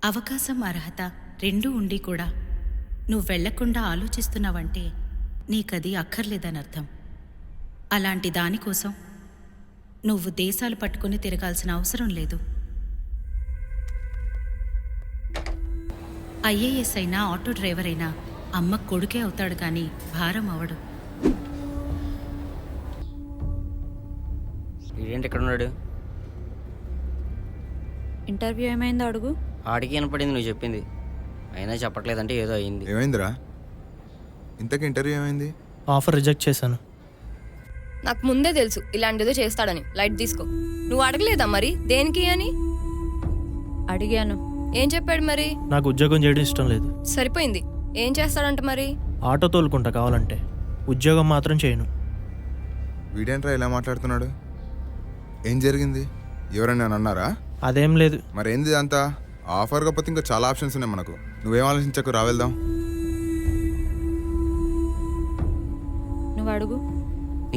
అవకాశం, అర్హత రెండూ ఉండి కూడా నువ్వు వెళ్లకుండా ఆలోచిస్తున్నావంటే నీకది అక్కర్లేదనర్థం. అలాంటి దానికోసం నువ్వు దేశాలు పట్టుకుని తిరగాల్సిన అవసరం లేదు. ఐఏఎస్ అయినా ఆటో డ్రైవర్ అయినా అమ్మ కొడుకే అవుతాడు కానీ భారం అవడు. ఏంటి ఇక్కడ ఉన్నాడు? ఇంటర్వ్యూ ఏమైందో అడుగు. ఆడికి వినపడింది నువ్వు చెప్పింది, అయినా చెప్పట్లేదంటే ఏదో అయింది. ఏమైందిరా? ఇంతకీ ఇంటర్వ్యూ ఏమైంది? ఆఫర్ రిజెక్ట్ చేశాను. నాకు ముందే తెలుసు ఇలాంటిదో చేస్తాడని. లైట్ తీసుకో. నువ్వు అడగలేదా మరి దేనికి అని? అడిగాను. ఏం చెప్పాడు మరి? నాకు ఉద్యోగం చేయడం ఇష్టం లేదు. సరిపోయింది. ఏం చేస్తాడంట మరి? ఆటో తోలుకుంటా కావాలంటే, ఉద్యోగం మాత్రం చేయను. వీడేంట్రా ఇలా మాట్లాడుతున్నాడు? ఏం జరిగింది? ఎవరైనా అన్నారా? అదేం లేదు. మరేంది అంతా? ఆఫర్ కాకపోతే ఇంకా చాలా ఆప్షన్స్ ఉన్నాయి మనకు. నువ్వేం ఆలోచించకు, రా వెళ్దాం. నువ్వు అడుగు.